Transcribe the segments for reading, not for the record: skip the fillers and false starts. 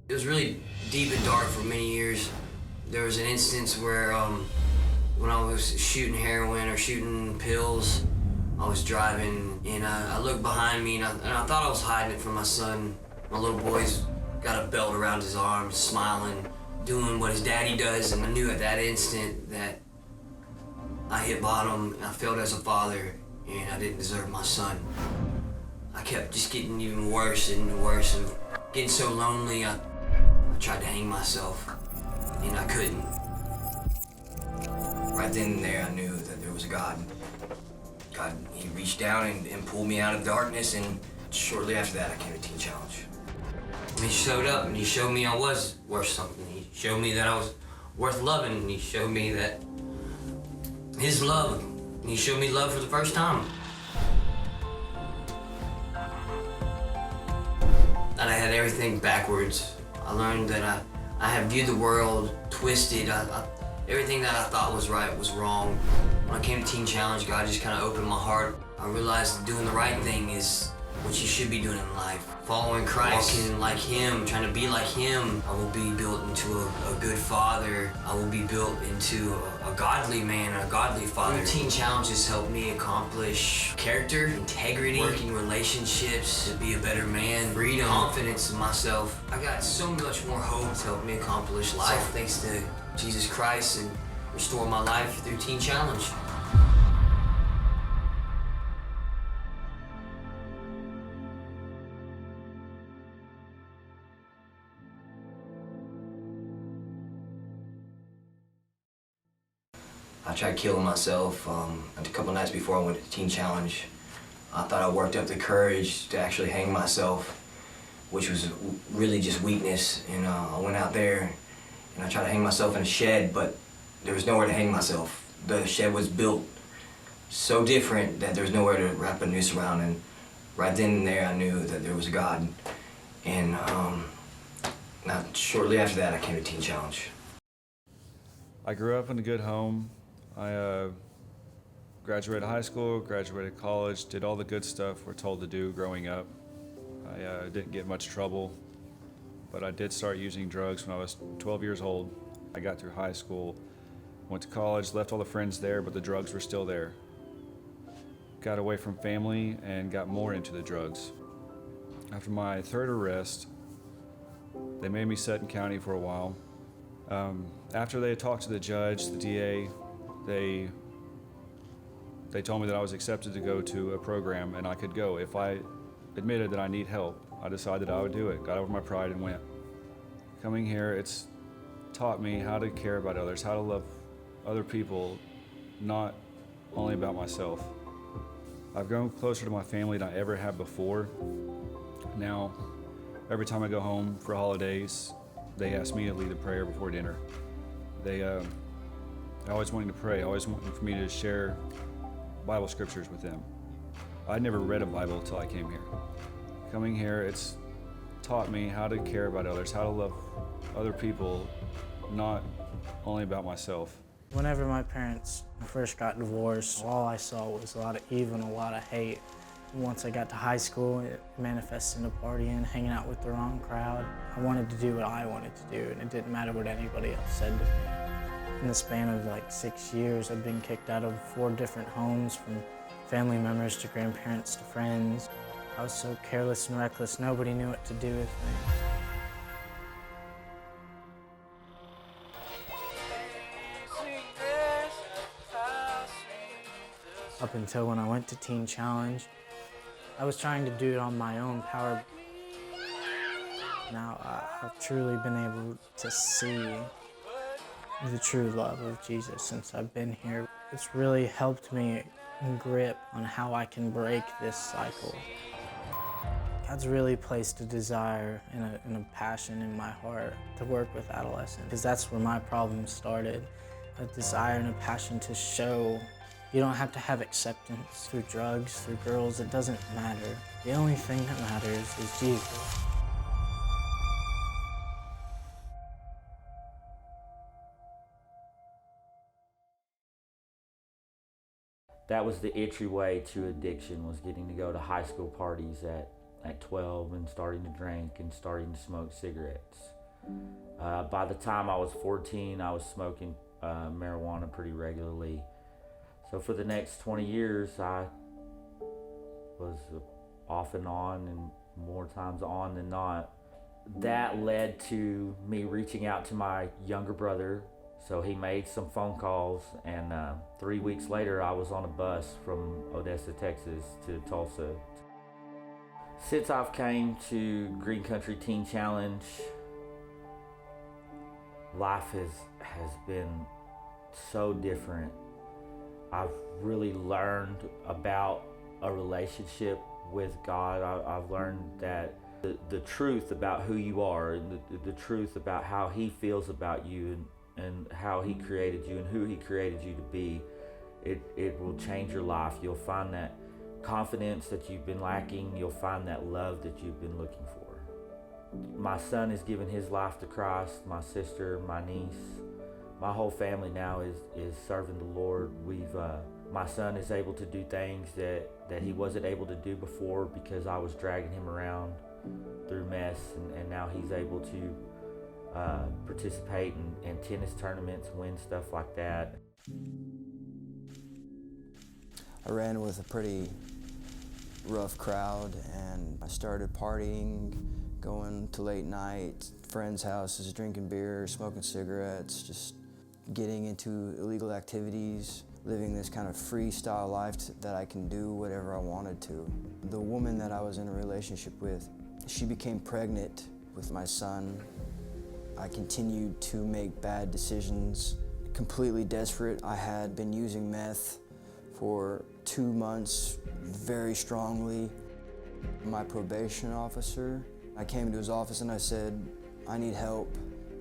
It was really deep and dark for many years. There was an instance where when I was shooting heroin or shooting pills, I was driving and I looked behind me and I thought I was hiding it from my son. My little boy's got a belt around his arm, smiling, doing what his daddy does, and I knew at that instant that I hit bottom and I failed as a father and I didn't deserve my son. I kept just getting even worse and worse and getting so lonely. I tried to hang myself and I couldn't. Right then and there I knew that there was a God. God, he reached down and pulled me out of darkness, and shortly after that I came to Teen Challenge. And he showed up and he showed me I was worth something. He showed me that I was worth loving, and he showed me that his love, and he showed me love for the first time. That I had everything backwards. I learned that I had viewed the world twisted. Everything that I thought was right was wrong. When I came to Teen Challenge, God just kind of opened my heart. I realized that doing the right thing is what you should be doing in life. Following Christ, walking like him, trying to be like him. I will be built into a good father. I will be built into a godly man, a godly father. Teen Challenge has helped me accomplish character, integrity, working relationships, to be a better man, freedom, confidence in myself. I got so much more hope to help me accomplish life thanks to Jesus Christ and restore my life through Teen Challenge. I tried killing myself a couple nights before I went to Teen Challenge. I thought I worked up the courage to actually hang myself, which was really just weakness. And I went out there and I tried to hang myself in a shed, but there was nowhere to hang myself. The shed was built so different that there was nowhere to wrap a noose around. And right then and there, I knew that there was a God. And not shortly after that, I came to Teen Challenge. I grew up in a good home. I graduated high school, graduated college, did all the good stuff we're told to do growing up. I didn't get much trouble, but I did start using drugs when I was 12 years old. I got through high school, went to college, left all the friends there, but the drugs were still there. Got away from family and got more into the drugs. After my third arrest, they made me sit in county for a while. After they had talked to the judge, the DA, they told me that I was accepted to go to a program and I could go. If I admitted that I need help, I decided I would do it. Got over my pride and went. Coming here, it's taught me how to care about others, how to love other people, not only about myself. I've grown closer to my family than I ever have before. Now, every time I go home for holidays, they ask me to lead a prayer before dinner. I always wanted to pray, always wanted for me to share Bible scriptures with them. I'd never read a Bible until I came here. Coming here, it's taught me how to care about others, how to love other people, not only about myself. Whenever my parents first got divorced, all I saw was a lot of evil and a lot of hate. Once I got to high school, it manifested into partying, hanging out with the wrong crowd. I wanted to do what I wanted to do, and it didn't matter what anybody else said to me. In the span of like 6 years, I've been kicked out of 4 different homes, from family members to grandparents to friends. I was so careless and reckless, nobody knew what to do with me. Up until when I went to Teen Challenge, I was trying to do it on my own power. Now I've truly been able to see the true love of Jesus since I've been here. It's really helped me grip on how I can break this cycle. God's really placed a desire and a passion in my heart to work with adolescents, because that's where my problem started. A desire and a passion to show you don't have to have acceptance through drugs, through girls, it doesn't matter. The only thing that matters is Jesus. That was the entryway to addiction, was getting to go to high school parties at 12 and starting to drink and starting to smoke cigarettes. By the time I was 14, I was smoking marijuana pretty regularly. So for the next 20 years, I was off and on, and more times on than not. That led to me reaching out to my younger brother. So he made some phone calls, and 3 weeks later I was on a bus from Odessa, Texas to Tulsa. Since I've came to Green Country Teen Challenge, life has been so different. I've really learned about a relationship with God. I've learned that the truth about who you are, and the truth about how He feels about you, and how He created you and who He created you to be, it will change your life. You'll find that confidence that you've been lacking. You'll find that love that you've been looking for. My son has given his life to Christ. My sister, my niece, my whole family now is serving the Lord. My son is able to do things that he wasn't able to do before because I was dragging him around through mess, and now he's able to participate in tennis tournaments, win stuff like that. I ran with a pretty rough crowd, and I started partying, going to late night, friends' houses, drinking beer, smoking cigarettes, just getting into illegal activities, living this kind of freestyle life that I can do whatever I wanted to. The woman that I was in a relationship with, she became pregnant with my son. I continued to make bad decisions, completely desperate. I had been using meth for 2 months very strongly. My probation officer, I came to his office and I said, I need help.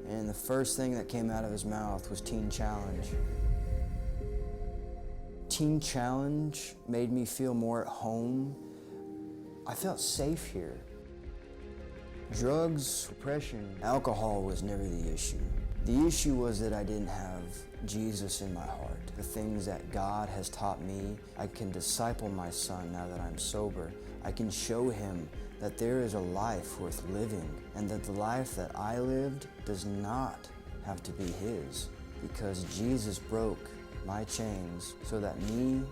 And the first thing that came out of his mouth was Teen Challenge. Teen Challenge made me feel more at home. I felt safe here. Drugs, depression, alcohol was never the issue. The issue was that I didn't have Jesus in my heart. The things that God has taught me, I can disciple my son now that I'm sober. I can show him that there is a life worth living, and that the life that I lived does not have to be his, because Jesus broke my chains so that me,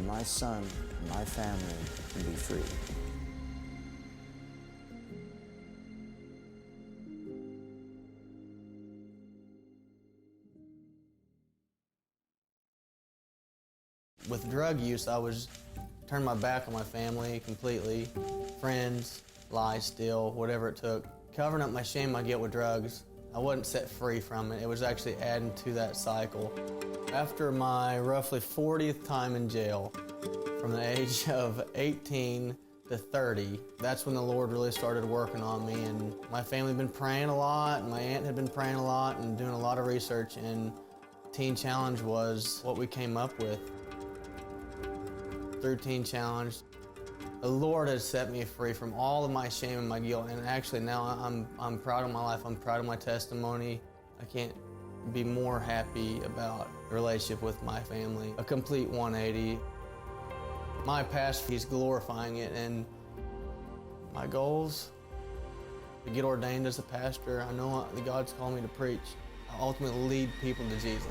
my son, and my family can be free. With drug use, I was turning my back on my family completely. Friends, lie, steal, whatever it took. Covering up my shame, my guilt with drugs, I wasn't set free from it. It was actually adding to that cycle. After my roughly 40th time in jail, from the age of 18 to 30, that's when the Lord really started working on me. And my family had been praying a lot, and my aunt had been praying a lot and doing a lot of research, and Teen Challenge was what we came up with. Through Teen Challenge, the Lord has set me free from all of my shame and my guilt, and actually now I'm proud of my life. I'm proud of my testimony. I can't be more happy about the relationship with my family. A complete 180. My past, He's glorifying it, and my goals, to get ordained as a pastor. I know that God's called me to preach. I ultimately lead people to Jesus.